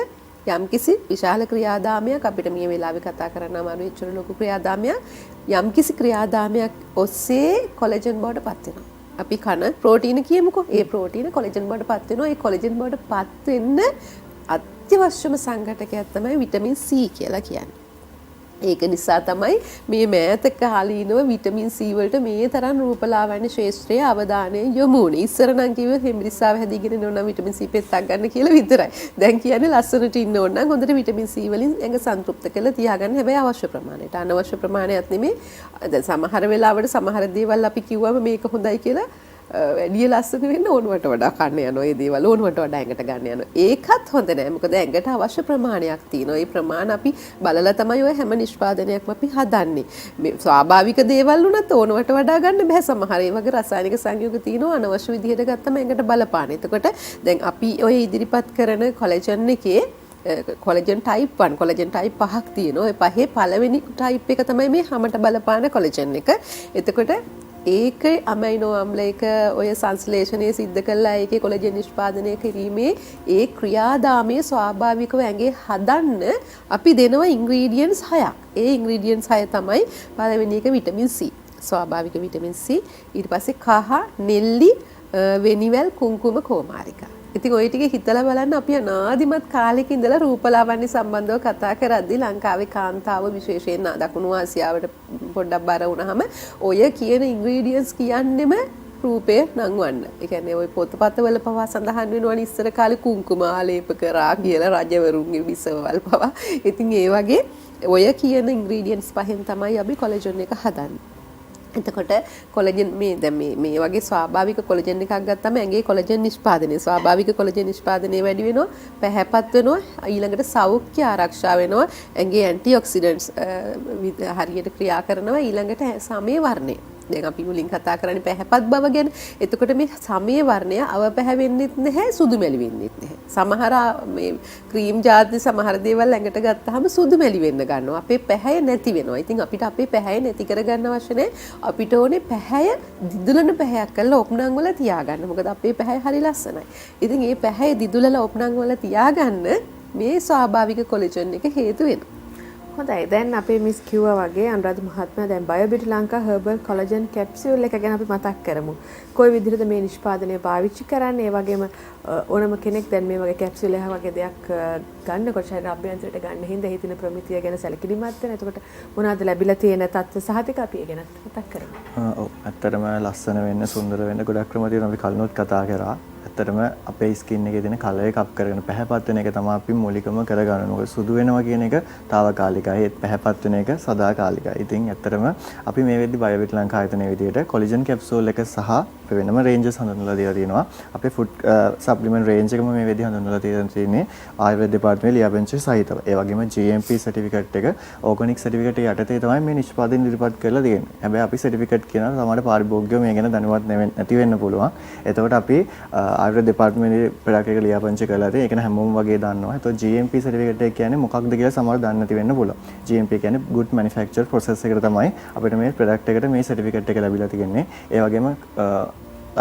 යම්කිසි විශාල ක්‍රියාදාමයක් අපිට මේ වෙලාවේ කතා කරන්න අමාරු වෙච්ච ලොකු ක්‍රියාදාමයක් යම්කිසි ක්‍රියාදාමයක් ඔස්සේ කොලජන් බවට පත් වෙනවා. අපි කන ප්‍රෝටීන කියමුකෝ. ඒ ප්‍රෝටීන කොලජන් බවට පත් වෙනවා. ඒ කොලජන් බවට පත් වෙන්න අත්‍යවශ්‍යම සංඝටකයක් තමයි විටමින් C කියලා කියන්නේ. ඒක නිසා තමයි මේ මෑත කාලීනව විටමින් C වලට මේ තරම් රූපලාවන්‍ය ශාස්ත්‍රයේ අවධානය යොමු වුණේ. ඉස්සර නම් කිව්වේ හෙම්බිරිස්සාව හැදීගෙන ඉන්න ඕන නම් විටමින් C පෙත්තක් ගන්න කියලා විතරයි. දැන් කියන්නේ ලස්සනට ඉන්න ඕන නම් හොඳට විටමින් C වලින් ඇඟ සන්තුෂ්ත කරලා තියාගන්න. හැබැයි අවශ්‍ය ප්‍රමාණයට. අනවශ්‍ය ප්‍රමාණයක් නෙමෙයි. දැන් සමහර වෙලාවට සමහර දේවල් අපි කිව්වම මේක හොඳයි කියලා වැඩි ලස්සන වෙන්න ඕනවට වඩා කන්න යනවා. ඒ දේවල් ඕනවට වඩා ඇඟට ගන්න යනවා. ඒකත් හොඳ නෑ. මොකද ඇඟට අවශ්‍ය ප්‍රමාණයක් තියෙනවා. ඒ ප්‍රමාණ අපි බලලා තමයි ඔය හැම නිෂ්පාදනයක්ම අපි හදන්නේ. මේ ස්වාභාවික දේවල් උනත් ඕනවට වඩා ගන්න බෑ. සමහර ඒ වගේ රසායනික සංයෝග තියෙනවා අනවශ්‍ය විදිහට ගත්තම ඇඟට බලපාන. එතකොට දැන් අපි ඔය ඉදිරිපත් කරන කොලජන් එකේ කොලජන් ටයිප් 1 කොලජන් ටයිප් 5ක් තියෙනවා. ඒ පහේ පළවෙනි ටයිප් එක තමයි මේ හැමට බලපාන කොලජන් එක. එතකොට ඒක අමයිනෝ අම්ලයක ඔය සංශ්ලේෂණය සිද්ධ කළා ඒකේ කොලජන් නිෂ්පාදනය කිරීමේ ඒ ක්‍රියාදාමයේ ස්වාභාවිකව ඇඟේ හදන්න අපි දෙනවා ඉන්ග්‍රීඩියන්ට්ස් 6ක්. ඒ ඉන්ග්‍රීඩියන්ට්ස් 6 තමයි පළවෙනි එක විටමින් C. ස්වාභාවික විටමින් C. ඊට පස්සේ කහ, නෙල්ලි, වෙනිවැල්, කුංකුම, කෝමාරිකා. ඉතින් ওই ටික හිතලා බලන්න අපි අනාදිමත් කාලෙක ඉඳලා රූපලාවන්‍ය සම්බන්ධව කතා කරද්දී ලංකාවේ කාන්තාව විශේෂයෙන් දකුණු ආසියාවට පොඩ්ඩක් බර වුණාම ඔය කියන ඉන්ග්‍රීඩියන්ට්ස් කියන්නෙම රූපය නංවන්න. ඒ කියන්නේ ওই පොතපතවල පවා සඳහන් වෙනවනේ ඉස්සර කාලේ කුංකුම ආලේප කරා කියලා රජවරුන්ගේ විසවවල් පවා. ඉතින් ඒ වගේ ඔය කියන ඉන්ග්‍රීඩියන්ට්ස් පහෙන් තමයි අපි කොලජන් එක හදන්නේ. එතකොට කොලජන් මේ වගේ ස්වාභාවික කොලජන් එකක් ගත්තම ඇඟේ කොලජන් නිෂ්පාදනය ස්වාභාවික කොලජන් නිෂ්පාදනය වැඩි වෙනවා, පැහැපත් වෙනවා, ඊළඟට සෞඛ්‍ය ආරක්ෂා වෙනවා, ඇඟේ ඇන්ටිඔක්සිඩන්ට්ස් හරියට ක්‍රියා කරනවා, ඊළඟට සමේ වර්ණය. දැන් අපි මුලින් කතා කරන්නේ පැහැපත් බව ගැන. එතකොට මේ සමේ වර්ණය අව පැහැවෙන්නෙත් නැහැ, සුදු මැලි වෙන්නෙත් නැහැ. සමහර මේ ක්‍රීම් ජාති සමහර දේවල් ඇඟට ගත්තාම සුදු මැලි වෙන්න ගන්නවා. අපේ පැහැය නැති වෙනවා. ඉතින් අපිට අපේ පැහැය නැති කරගන්න අවශ්‍ය නැහැ. අපිට ඕනේ පැහැය දිදුලන පැහැයක් කරලා ඔප්නං වල තියාගන්න. මොකද අපේ පැහැය හරි ලස්සනයි. ඉතින් මේ පැහැය දිදුලලා ඔප්නං වල තියාගන්න මේ ස්වාභාවික කොලජන් එක හේතු වෙනවා. හොඳයි. දැන් අපේ මිස් කිව්වා වගේ අනුරාධ මහත්මයා දැන් බයෝබිටි ලංකා හර්බල් කොලජන් කැප්සියුල් එක ගැන අපි මතක් කරමු. කොයි විදිහටද මේ නිෂ්පාදනය පාවිච්චි කරන්නේ? ඒ වගේම ඕනම කෙනෙක් දැන් මේ වගේ කැප්සියුල් එක වගේ දෙයක් ගන්නකොට ශරීර අභ්‍යන්තරයට ගන්න හින්දා හිතෙන ප්‍රමිතිය ගැන සැලකිලිමත් වෙන. එතකොට මොනවද ලැබිලා තියෙන තත්ත්ව සහතික අපි ඒ ගැන මතක් කරමු. ඔව් ඇත්තටම ලස්සන වෙන්න සුන්දර වෙන්න ගොඩක් ක්‍රම තියෙනවා. අපි කලිනුත් කතා කරා. ඇත්තටම අපේ ස්කින් එකේ තියෙන කලර් එක අප් කරගෙන පැහැපත් වෙන එක තමයි අපි මූලිකම කරගන්න. මොකද සුදු වෙනවා කියන එක తాවකාලිකයි. ඒත් පැහැපත් වෙන එක සදාකාලිකයි. ඉතින් ඇත්තටම අපි මේ වෙද්දි බයෝබිටි ලංකා ආයතනයේ විදිහට කොලජන් කැප්සූල් එක සහ වෙනම රේන්ජස් හඳුන්වලා දීලා තියෙනවා. අපේ ෆුඩ් සප්ලිමන්ට් රේන්ජ් එකම මේ වෙද්දි හඳුන්වලා තියෙන්නේ ආයුර්වේද දෙපාර්තමේන්තුවේ ලියාපදිංචි සහිතව. ඒ වගේම GMP සර්ටිෆිකේට් එක ඕගනික් සර්ටිෆිකේට් එක යටතේ තමයි මේ නිෂ්පාදනය ඉදිරිපත් කරලා තියෙන්නේ. හැබැයි අපි සර්ටිෆිකේට් කියනවා සමහර පාරිභෝගිකයෝ මේ ගැන දැනුවත් නැති වෙන්න පුළුවන්. එතකොට අපි ආයුර්වේද දෙපාර්තමේන්තුවේ ප්‍රොඩක්ට් එක ලියාපදිංචි කරලා තියෙන. ඒක න හැමෝම වගේ දන්නවා. එතකොට GMP සර්ටිෆිකේට් එක කියන්නේ මොකක්ද කියලා සමහර දන්නේ නැති වෙන්න පුළුවන්. GMP කියන්නේ good manufacture process එකට තමයි අපිට මේ ප්‍රොඩක්ට් එකට මේ සර්ටිෆිකේට් එක ලැබිලා තියෙන්නේ. ඒ වගේම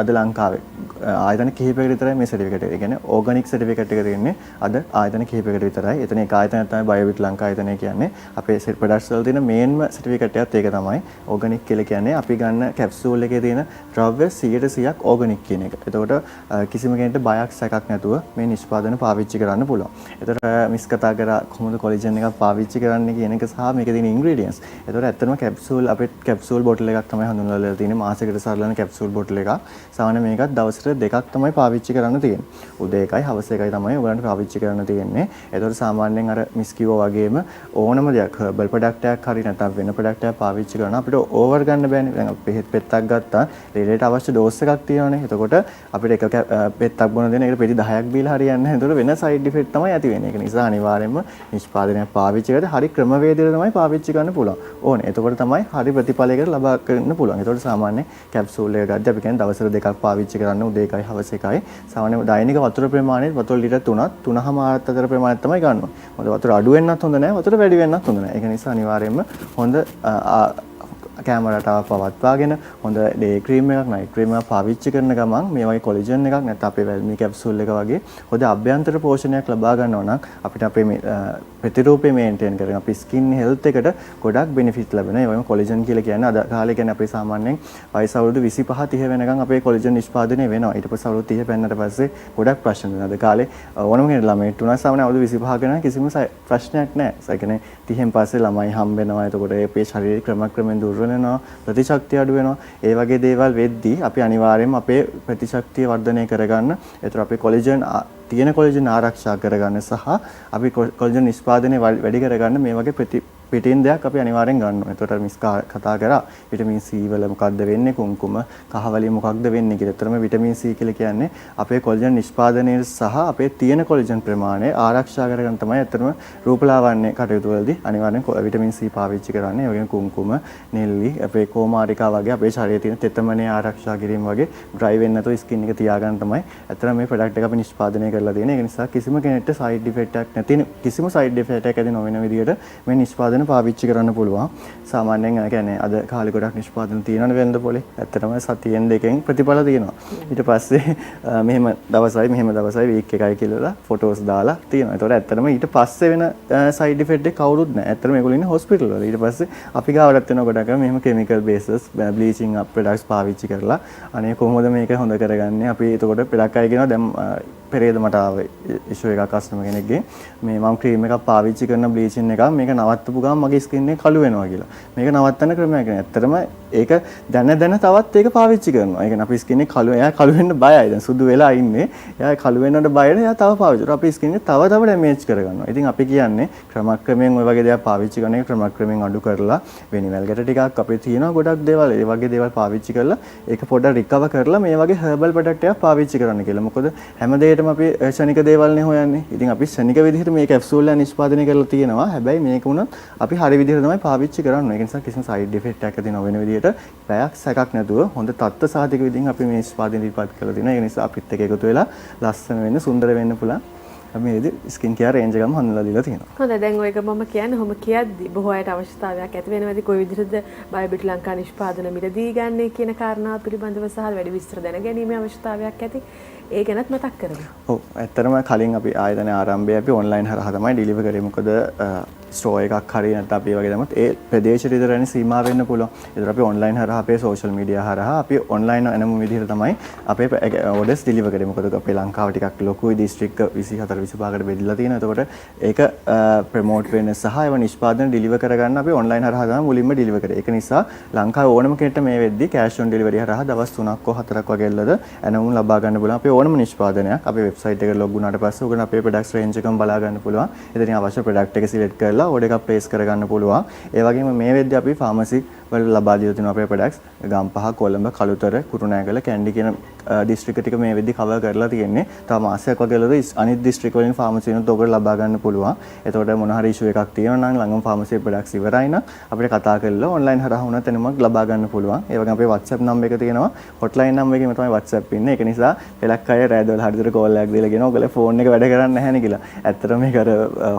අද ලංකාවේ ආයතන කිහිපයකට විතරයි මේ සර්ටිෆිකේට් එක. ඒ කියන්නේ ඕගනික් සර්ටිෆිකේට් එක තියෙන්නේ අද ආයතන කිහිපයකට විතරයි. එතන එක ආයතනයක් තමයි බයෝබිටි ලංකා ආයතනය කියන්නේ. අපේ ප්‍රොඩක්ට්ස් වල තියෙන මේන්ම සර්ටිෆිකේට් එකත් ඒක තමයි. ඕගනික් කියලා කියන්නේ අපි ගන්න කැප්සූල් එකේ තියෙන ද්‍රව්‍ය 100% ඕගනික් කියන එක. එතකොට කිසිම කෙනෙක්ට බයක් සැකක් නැතුව මේ නිෂ්පාදන පාවිච්චි කරන්න පුළුවන්. එතකොට මිස් කතා කරා කොහොමද කොලජන් එකක් පාවිච්චි කරන්න කියන එක සහ මේකේ තියෙන ඉන්ග්‍රීඩියන්ට්ස්. එතකොට ඇත්තටම කැප්සූල් අපේ කැප්සූල් බෝටල් එකක් තමයි හඳුන්වලා තියෙන්නේ. මාසෙකට සරලන කැප්සූල් බෝටල් එකක්. සාමාන්‍ය මේකත් දවසට දෙකක් තමයි පාවිච්චි කරන්න තියෙන්නේ. උදේ එකයි හවස එකයි තමයි ඔයගලන්ට පාවිච්චි කරන්න තියෙන්නේ. ඒතකොට සාමාන්‍යයෙන් අර මිස් කිව්වා වගේම ඕනම දෙයක් හර්බල් ප්‍රොඩක්ට් එකක් හරි නැත්නම් වෙන ප්‍රොඩක්ට් එකක් පාවිච්චි කරනවා අපිට ඕවර් ගන්න බෑනේ. දැන් අපි පෙත්තක් ගත්තා ලේලේට අවශ්‍ය ඩෝස් එකක් තියෙනවානේ. එතකොට අපිට එක පෙත්තක් බොන දෙන එකට පෙති 10ක් බීලා හරියන්නේ නැහැ. එතකොට වෙන සයිඩ් ඉෆෙක්ට් තමයි ඇති වෙන්නේ. ඒක නිසා අනිවාර්යයෙන්ම නිෂ්පාදනයක් පාවිච්චි කරද්දී හරි ක්‍රමවේදයට තමයි පාවිච්චි කරන්න පුළුවන්. ඕනේ. එතකොට තමයි හරි ප්‍රතිඵලයකට ලබා ගන්න පුළුවන්. එතකොට සාමාන්‍ය කැප්සූල් එක ගද්දී අපි කියන්නේ දවසට දෙකක් පාවිච්චි කරන්න උදේ එකයි හවස එකයි. සාමාන්‍ය දෛනික වතුර ප්‍රමාණය වතුර ලීටර් 3.5 අතර ප්‍රමාණයක් තමයි ගන්න ඕනේ. මොකද වතුර අඩු වෙන්නත් හොඳ නැහැ වතුර වැඩි වෙන්නත් හොඳ නැහැ. ඒක නිසා අනිවාර්යයෙන්ම හොඳ කැම රටාවක් පවත්වාගෙන හොඳ ඩේ ක්‍රීම් එකක් නයිට් ක්‍රීම් එකක් පාවිච්චි කරන ගමන් මේ වගේ කොලජන් එකක් නැත්නම් අපේ වැල්මි කැප්සූල් එක වගේ හොඳ අභ්‍යන්තර පෝෂණයක් ලබා ගන්නවා නම් අපිට අපේ ප්‍රතිරූපය මේන්ටේන් කරගෙන අපේ ස්කින් හෙල්ත් එකට ගොඩක් බෙනිෆිට් ලැබෙනවා. ඒ වගේම කොලජන් කියලා කියන්නේ අද කාලේ කියන්නේ අපේ සාමාන්‍යයෙන් වයස අවුරුදු 25 30 වෙනකන් අපේ කොලජන් නිෂ්පාදනය වෙනවා. ඊට පස්සේ අවුරුදු 30 පෙන්නට පස්සේ ගොඩක් ප්‍රශ්න වෙනවා. අද කාලේ ඕනම කෙනෙක් ළමයි තුනක් සාමාන්‍ය අවුරුදු 25 වෙනකන් කිසිම ප්‍රශ්නයක් නැහැ. ඒ කියන්නේ 30න් පස්සේ ළමයි හම්බ වෙනවා. එතකොට අපේ ශරීරය ක්‍රමක්‍රමයෙන් දුර්වල වෙනවා. ප්‍රතිශක්තිය අඩු වෙනවා. ඒ වගේ දේවල් වෙද්දී අපි අනිවාර්යයෙන්ම අපේ ප්‍රතිශක්තිය වර්ධනය කරගන්න. ඒතර අපේ කොලජන් තියෙන කොලජන් ආරක්ෂා කරගන්න සහ අපි කොලජන් නිෂ්පාදනය වැඩි කරගන්න මේ වගේ පිටින් දෙයක් අපි අනිවාර්යෙන් ගන්න ඕනේ. ඒතකොට මිස් කතා කරා විටමින් C වල මොකක්ද වෙන්නේ කුම්කුම කහවලින් මොකක්ද වෙන්නේ කියලා. ඒතරම විටමින් C කියලා කියන්නේ අපේ කොලජන් නිෂ්පාදනයේ සහ අපේ තියෙන කොලජන් ප්‍රමාණය ආරක්ෂා කරගන්න තමයි ඇත්තටම රූපලාවන්‍ය කටයුතු වලදී අනිවාර්යෙන් විටමින් C පාවිච්චි කරන්නේ. ඒ වගේම කුම්කුම, නෙල්ලි, අපේ කෝමාරිකා වගේ අපේ ශරීරයේ තියෙන තෙතමනේ ආරක්ෂා කිරීම වගේ ඩ්‍රයි වෙන්නේ නැතුව ස්කින් එක තියාගන්න තමයි ඇත්තටම මේ ප්‍රොඩක්ට් එක අපි නිෂ්පාදනය කරලා තියෙන්නේ. ඒක නිසා කිසිම කෙනෙක්ට සයිඩ් ඉෆෙක්ට් එකක් නැති කිසිම සයිඩ් ඉෆෙක්ට් එකක් ඇති නොවන විදිහට මේ නිෂ්පාදන පාවිච්චි කරන්න පුළුවන්. සාමාන්‍යයෙන් කියන්නේ අද කාලේ ගොඩක් නිෂ්පාදන තියෙනවනේ වෙළඳ පොලේ. ඇත්තටම සතියෙන් දෙකෙන් ප්‍රතිඵල තියෙනවා. ඊට පස්සේ මෙහෙම දවසයි වීක් එකයි කියලා ෆොටෝස් දාලා තියෙනවා. ඒතකොට ඇත්තටම ඊට පස්සේ වෙන සයිඩ් ඉෆෙක්ට් එක කවුරුත් නැහැ. ඇත්තටම මේගොල්ලෝ ඉන්නේ හොස්පිටල් වල. ඊට පස්සේ අපි ගාවටත් වෙන ගොඩක් මෙහෙම කිමිකල් බේසස් බ්ලීචිං ප්‍රොඩක්ට්ස් පාවිච්චි කරලා අනේ කොහොමද මේක හොඳ කරගන්නේ? අපි එතකොට පෙරක් අය කියනවා දැන් පෙරේද මට ආවේ ඉෂුව එකක් කස්ටමර් කෙනෙක්ගේ මේ මම ක්‍රීම් එකක් පාවිච්චි කරන බ්ලීචින් එකක් මේක නවත්තපු ගමන් මගේ ස්කින් එක කළු වෙනවා කියලා. මේක නවත්තන්න ක්‍රමයක් නෑ. ඇත්තටම ඒක දැන තවත් ඒක පාවිච්චි කරනවා. ඒ කියන්නේ අපේ ස්කින් එක එයා කළු වෙන්න බයයි. දැන් සුදු වෙලා ඉන්නේ. එයා කළු වෙනවට බයද එයා තව පාවිච්චි කරනවා. අපේ ස්කින් එක තව ඩැමේජ් කරගන්නවා. ඉතින් අපි කියන්නේ ක්‍රමක්‍රමයෙන් ওই වගේ දේවල් පාවිච්චි කරන එක ක්‍රමක්‍රමයෙන් අඩු කරලා වෙනිවැල් ගැට ටිකක් අපේ තියෙනවා ගොඩක් දේවල්. ඒ වගේ දේවල් පාවිච්චි කරලා ඒක පොඩ්ඩක් රිකවර් කරලා මේ වගේ හර්බල් ප්‍රොඩක්ට් එකක් පාවිච්චි කරන්න කියලා. මොකද හැම දෙයකටම අපි ශනික දේවල්නේ හොයන්නේ. ඉතින් අපි ශනික විදිහට මේ කැප්සූල් එක නිෂ්පාදනය කරලා තියෙනවා. හැබැයි මේක උනත් අපි හරි විදිහට තමයි පාවිච්චි කරන්නේ. ඒක නිසා කිසිම සයිඩ් ඉෆෙක්ට් එකක් ඇති නොවන විදිහට පැයක් සැකක් නැතුව හොඳ තත්ත්ව සාධක විදිහින් අපි මේ නිෂ්පාදනය ඉදිරිපත් කරලා තියෙනවා. ඒ නිසා අපිත් එක්ක එකතු වෙලා ලස්සන වෙන්න සුන්දර වෙන්න පුළුවන්. අපි මේ ස්කින් කෙයාර් රේන්ජ් එකම හඳුන්වලා දීලා තියෙනවා. හොඳයි දැන් ඔයක මම කියන්නේ ඔහොම කියද්දි බොහෝ අයට අවශ්‍යතාවයක් ඇති වෙනවද කොයි විදිහටද බයෝබිටි ලංකා නිෂ්පාදන මිලදී ගන්නේ කියන කාරණාව පිළිබඳව සහ වැඩි විස්තර දැන ගැනීමේ අවශ්‍යතාවයක් ඇති. ඒ ගැනත් මතක් කරමු. ඔව් ඇත්තටම කලින් අපි ආයතන ආරම්භය අපි ඔන්ලයින් හරහා තමයි ඩෙලිවර් කරේ. මොකද ස්ටෝර් එකක් හරි නැත්නම් අපි වගේ දැම්මොත් ඒ ප්‍රදේශෙට විතරනේ සීමා වෙන්න පුළුවන්. ඒතර අපි ඔන්ලයින් හරහා අපේ සෝෂල් මීඩියා හරහා අපි ඔන්ලයින් එනමු විදිහට තමයි අපේ ඕඩර්ස් ඩෙලිවර් කරේ. මොකද අපේ ලංකාව ටිකක් ලොකුයි දිස්ත්‍රික්ක 24 25කට බෙදලා තියෙනවා. එතකොට ඒක ප්‍රොමෝට් වෙන්න සහ ඒව නිෂ්පාදන ඩෙලිවර් කරගන්න අපි ඔන්ලයින් හරහා තමයි මුලින්ම ඩෙලිවර් කරේ. ඒක නිසා ලංකාවේ ඕනම කෙනෙක්ට මේ වෙද්දි කෑෂ් ඔන් ඩෙලිවරි හරහා දවස් 3ක් හෝ 4ක් වගේ එල්ලද එනමුම් ලබා ගන්න පුළුවන්. අපේ ඕනම නිෂ්පාදනයක් අපේ වෙබ්සයිට් එකට ලොග් වුණාට පස්සේ ඔයගොල්ලෝ අපේ ප්‍රොඩක්ට්ස් රේන්ජ් එකම බලා ගන්න පුළුවන්. එතනින් අවශ්‍ය ප්‍රොඩක්ට් එක සිලෙක්ට් කරලා ඕඩර් එකක් ප්ලේස් කරගන්න පුළුවන්. ඒ වගේම මේ වෙද්දී අපි ෆාමසි වල ලබා දීලා තියෙනවා අපේ ප්‍රොඩක්ට්ස්. ගම්පහ, කොළඹ, කළුතර, කුරුණෑගල, කැන්ඩි කියන දිස්ත්‍රික්ක ටික මේ වෙද්දී කවර් කරලා තියෙන්නේ. තව මාසයක් වගේ වලද අනිත් දිස්ත්‍රික්ක වලින් ෆාමසි වෙනුත් ඔයගොල්ලෝ ලබා ගන්න පුළුවන්. එතකොට මොන හරි ඉෂුව එකක් තියෙනවා නම් ළඟම ෆාමසි ප්‍රොඩක්ට්ස් ඉවරයි නම් අපිට කතා කරලා ඔන්ලයින් හරහා වුණත් එනමක් ලබා ගන්න පුළුවන්. ඒ වගේම අපේ WhatsApp නම්බර් එක තියෙනවා. හොට්ලයින් නම්බර් එකේම තමයි WhatsApp ඉන්නේ. ඒක නිසා පෙලක් අය රෑ 12 හරියට කෝල් එකක් දීලා කියනවා ඔයගොල්ලෝ ෆෝන් එක වැඩ කරන්නේ නැහැ නේ කියලා. ඇත්තටම මේක අර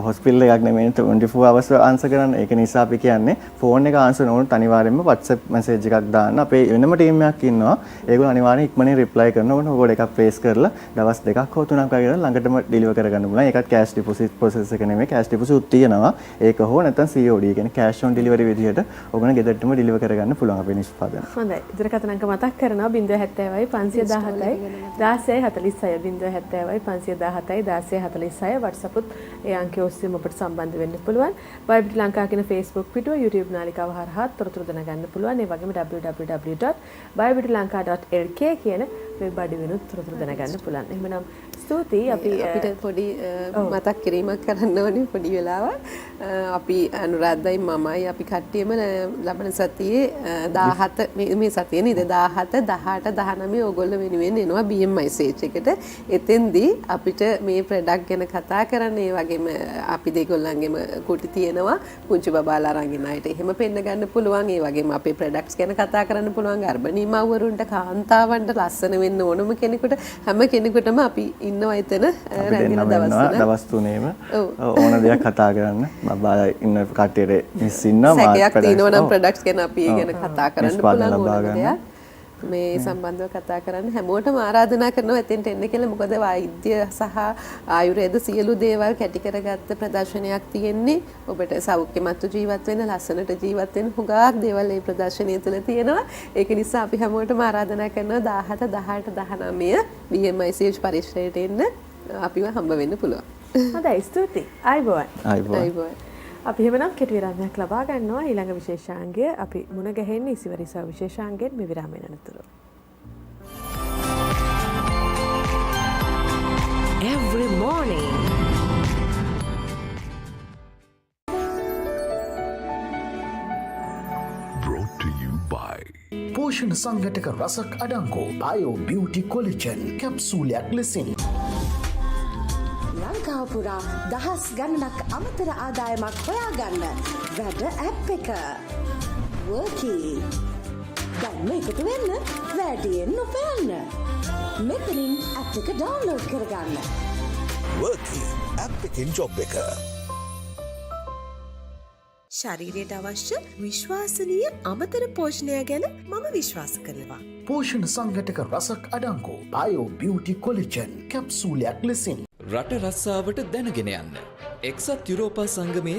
හොස්පිටල් එකක් නෙමෙයි 24 hours ආන්සර් කරන්න. ඒක නිසා අපි කියන්නේ ෆෝන් එක ආන්සර් නොවුනොත් අනිවාර්යයෙන්ම WhatsApp මැසේජ් එකක් දාන්න. අපේ වෙනම ටීම් එකක් ඉන්නවා. ඒගොල්ලෝ අනිවාර්යෙන් ඉක්මනින් රිප්ලයි කරනවා. ඔයගොල්ලෝ එකක් ප්ලේස් කරලා දවස් දෙකක් හෝ තුනක් වගේ ළඟටම ඩෙලිවර් කරගන්න පුළුවන්. ඒකත් කෑෂ් ඩිපොසිට් ප්‍රොසෙස් එක නෙමෙයි. කෑෂ් ඩිපොසිට් තියෙනවා. ඒක හෝ නැත්නම් COD කියන්නේ කෑෂ් ඔන් ඩෙලිවරි විදිහට ඔයගොල්ලෝ ගෙදරටම ඩෙලිවර් කරගන්න පුළුවන් අපේ නිෂ්පාදන. හොඳයි. ඉදිරියට අංක මතක් කරනවා 070යි 517යි 1646 070යි 517යි 1646 WhatsApp උත් ඒ අංකය ඔස්සේ ඔබට සම්බන්ධ වෙන්න පුළුවන්. වයිබිටි ලංකා කියන Facebook පිටුව YouTube නාලිකාව හරහා තොරතුරු දැනගන්න පුළුවන්. ඒ වගේම www.bibitilanka.lk කියන වෙබ් අඩවියෙනුත් තොරතුරු දැනගන්න පුළුවන්. එහෙනම් ස්තුතියි අපිට පොඩි මතක් කිරීමක් කරන්න ඕනේ පොඩි වෙලාවක්. අපි අනුරාධයි මමයි අපි කට්ටියම ලබන සතියේ 17 මේ සතියේ නේද 17 18 19 ඕගොල්ලෝ වෙනුවෙන් එනවා BMI සේච් එකට. එතෙන්දී අපිට මේ ප්‍රොඩක්ට් ගැන කතා කරන්න ඒ වගේම අපි දෙගොල්ලන්ගෙම කුටි තියෙනවා පුංචි බබාලා අරගෙන ආയിട്ട് එහෙම පෙන්න ගන්න පුළුවන්. ඒ වගේම අපේ ප්‍රොඩක්ට්ස් ගැන කතා කරන්න පුළුවන්. ගර්භණී මව්වරුන්ට කාන්තාවන්ට ලස්සන වෙන්න ඕනම කෙනෙකුට හැම කෙනෙකුටම අපි ඉන්නවා එතන රැඳින දවස් 3ේම ඕන දෙයක් කතා කරන්න බබාලා ඉන්න කට්ටියට මිස් ඉන්නවා සැකයක් තියෙනවා නම් ප්‍රොඩක්ට්ස් ගැන අපි ඒ ගැන කතා කරන්න පුළුවන් ඕනම දෙයක් මේ සම්බන්ධව කතා කරන්න හැමෝටම ආරාධනා කරනවා එතෙන්ට එන්න කියලා. මොකද වෛද්‍ය සහ ආයුර්වේද සියලු දේවල් කැටි කරගත්ත ප්‍රදර්ශනයක් තියෙන්නේ. ඔබට සෞඛ්‍යමත් ජීවත් වෙන්න, ලස්සනට ජීවත් වෙන්න හුඟක් දේවල් මේ ප්‍රදර්ශනය තුළ තියෙනවා. ඒක නිසා අපි හැමෝටම ආරාධනා කරනවා 17 18 19 BMI සේජ් පරිශ්‍රයට එන්න අපිව හම්බ වෙන්න පුළුවන්. හොඳයි ස්තුතියි. ආයිබෝයි. ආයිබෝයි. අපි එහෙමනම් කෙටි විරාමයක් ලබා ගන්නවා. ඊළඟ විශේෂාංගය අපි මුණ ගැහෙන්නේ ඉසිවරිසා විශේෂාංගයෙන් මේ විරාමයෙන් අනතුරු. Every morning. Brought to you by පෝෂණ සංඝටක රසක් අඩංගු බයෝ බියුටි කොලෙජන් කැප්සූලයක් ලෙසින් ලංකාව පුරා දහස් ගණනක් අමතර ආදායමක් හොයාගන්න වැඩ ඇප් එක වර්කී. දැන්ම එකතු වෙන්න වැඩියෙන් උපයන්න. මෙතනින් ඇප් එක ඩවුන්ලෝඩ් කරගන්න. Working ඇප් එකෙන් ජොබ් එක. ශරීරයට අවශ්‍ය විශ්වාසනීය අමතර පෝෂණය ගැන මම විශ්වාස කරනවා. පෝෂණ සංඝටක රසක් අඩංගු බයෝ බියුටි කොලෙජන් කැප්සූලයක් ලෙසින් රට රස්සාවට දැනගෙන යන්න. එක්සත් යුරෝපා සංගමේ